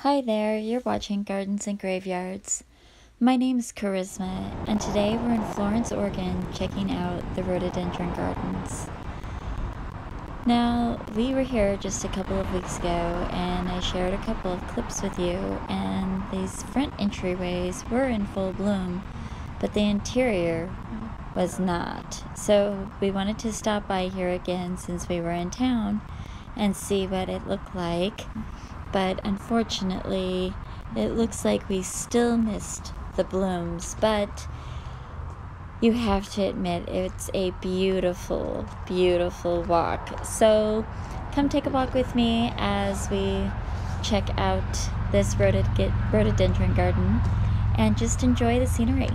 Hi there, you're watching Gardens and Graveyards. My name is Charisma, and today we're in Florence, Oregon, checking out the Rhododendron Gardens. Now, we were here just a couple of weeks ago, and I shared a couple of clips with you, and these front entryways were in full bloom, but the interior was not. So we wanted to stop by here again since we were in town and see what it looked like. But unfortunately, it looks like we still missed the blooms, but you have to admit it's a beautiful, beautiful walk. So come take a walk with me as we check out this rhododendron garden and just enjoy the scenery.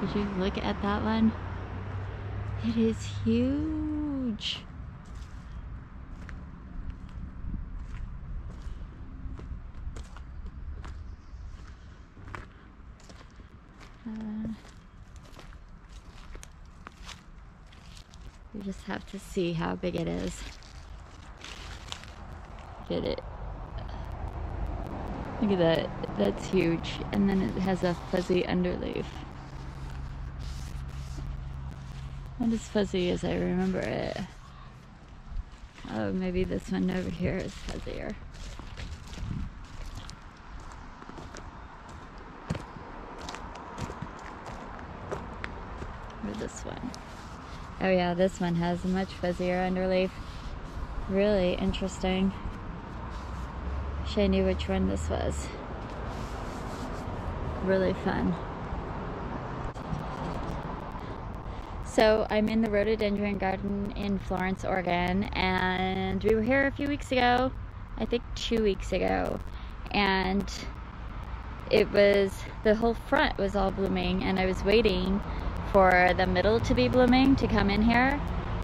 Did you look at that one? It is huge. You just have to see how big it is. Get it? Look at that. That's huge. And then it has a fuzzy underleaf. Not as fuzzy as I remember it. Oh, maybe this one over here is fuzzier. Or this one. Oh yeah, this one has a much fuzzier underleaf. Really interesting. Wish I knew which one this was. Really fun. So I'm in the Rhododendron Garden in Florence, Oregon, and we were here a few weeks ago, I think 2 weeks ago, and it was, the whole front was all blooming, and I was waiting for the middle to be blooming to come in here,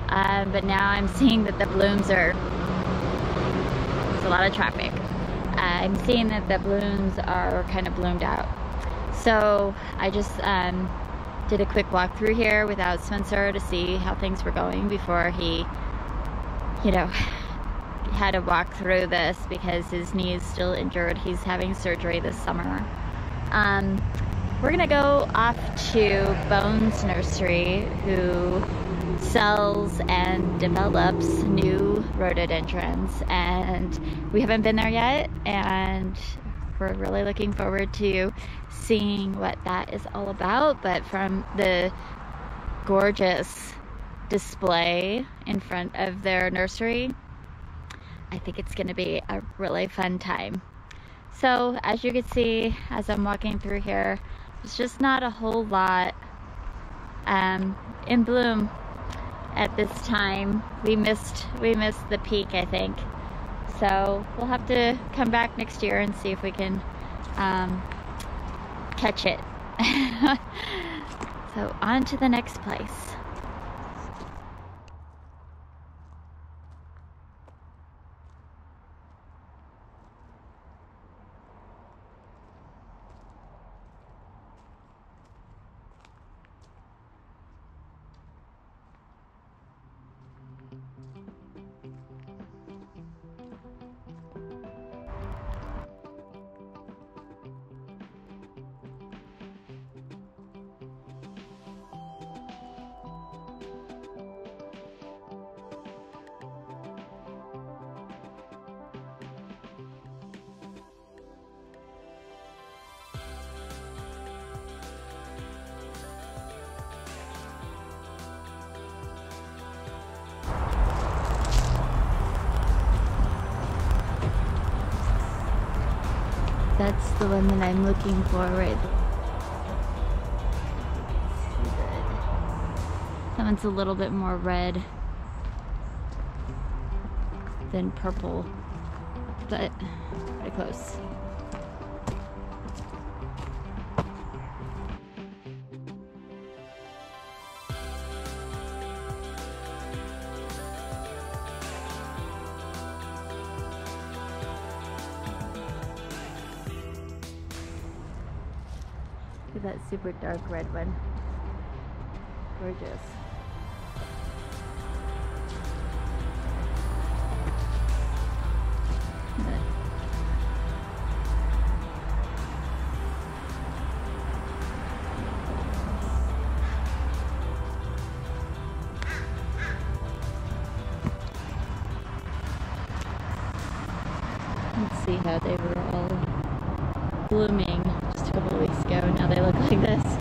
but now I'm seeing that the blooms are, there's a lot of traffic. I'm seeing that the blooms are kind of bloomed out. So I just did a quick walk through here without Spencer to see how things were going before he, you know, had to walk through this because his knee is still injured. He's having surgery this summer. We're gonna go off to Bones Nursery, who sells and develops new rhododendrons, and we haven't been there yet, and we're really looking forward to seeing what that is all about. But from the gorgeous display in front of their nursery, I think it's going to be a really fun time. So as you can see, as I'm walking through here, there's just not a whole lot in bloom at this time. We missed the peak, I think. So we'll have to come back next year and see if we can catch it. So on to the next place. That's the one that I'm looking for right there. That one's a little bit more red than purple, but pretty close. Look at that super dark red one. Gorgeous. Let's see how they were all blooming just a couple of weeks ago. Now they look like this.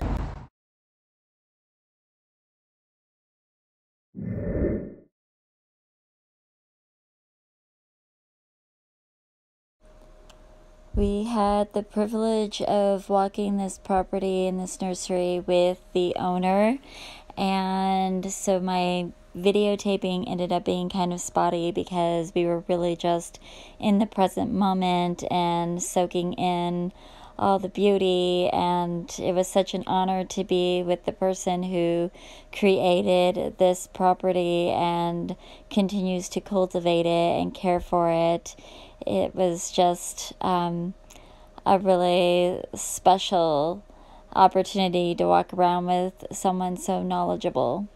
We had the privilege of walking this property in this nursery with the owner, and so my videotaping ended up being kind of spotty because we were really just in the present moment and soaking in all the beauty, and it was such an honor to be with the person who created this property and continues to cultivate it and care for it. It was just a really special opportunity to walk around with someone so knowledgeable.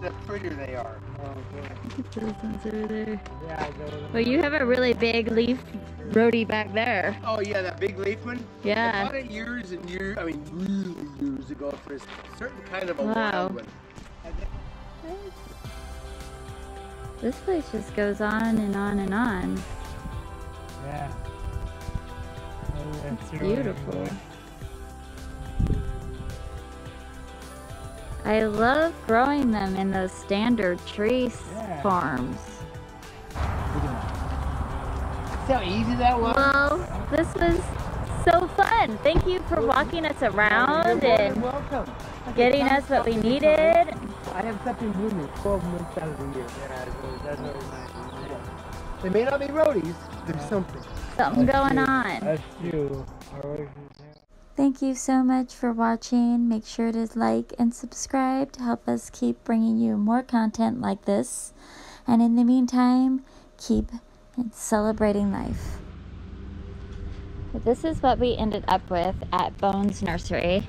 The prettier they are. Look at those ones over there. Yeah, well, you have a really big leaf rhodie back there. oh yeah, that big leaf one? Yeah. I bought it years and years, I mean really years ago for a certain kind of a Wow. wild one. This place just goes on and on and on. Yeah. It's beautiful. I love growing them in those standard tree farms. See how easy that was? Well, this was so fun. Thank you for walking us around and welcome. getting us what we needed. I have something blooming 12 months out of the year. Yeah, that's really nice. Yeah. They may not be roadies, there's something. Something going on. That's you. Thank you so much for watching. Make sure to like and subscribe to help us keep bringing you more content like this. And in the meantime, keep celebrating life. But this is what we ended up with at Bones Nursery.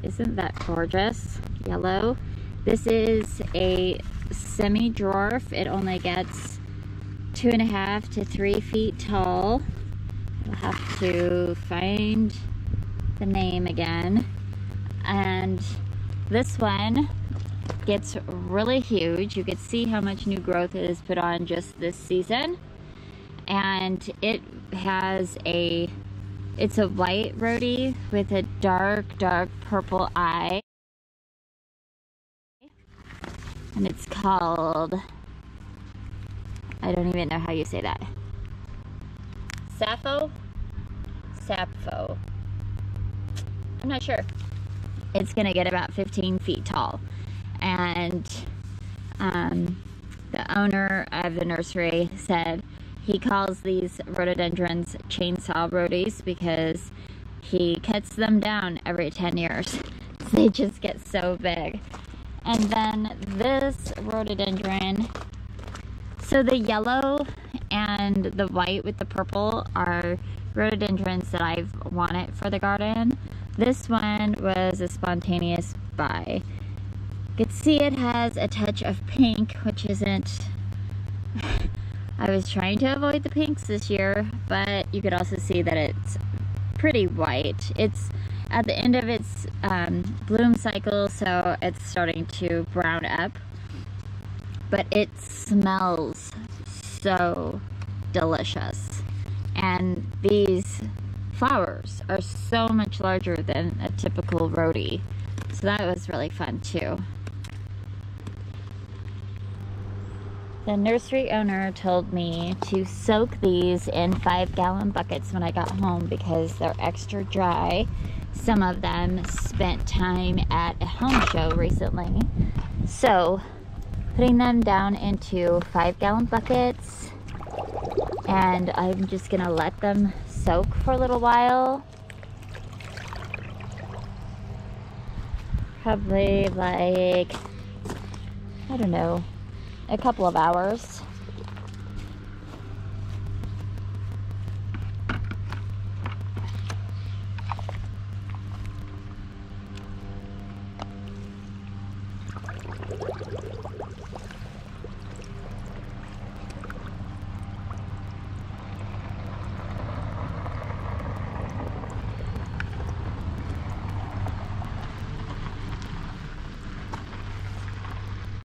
Isn't that gorgeous? Yellow. This is a semi-dwarf. It only gets 2.5 to 3 feet tall. I'll have to find the name again. And this one gets really huge. You can see how much new growth it has put on just this season. And it has it's a white rhodie with a dark purple eye. And it's called, I don't even know how you say that. Sappho? Sappho. I'm not sure. It's gonna get about 15 feet tall. And the owner of the nursery said He calls these rhododendrons chainsaw rhodies because he cuts them down every 10 years. They just get so big. And then this rhododendron, so the yellow and the white with the purple are rhododendrons that I've wanted for the garden. This one was a spontaneous buy. You can see it has a touch of pink, which isn't... I was trying to avoid the pinks this year, but you could also see that it's pretty white. It's at the end of its bloom cycle, so it's starting to brown up. But it smells so delicious. And these flowers are so much larger than a typical rhodie. So that was really fun too. The nursery owner told me to soak these in 5-gallon buckets when I got home because they're extra dry. Some of them spent time at a home show recently. So, putting them down into 5-gallon buckets, and I'm just gonna let them soak for a little while. Probably like, I don't know, a couple of hours.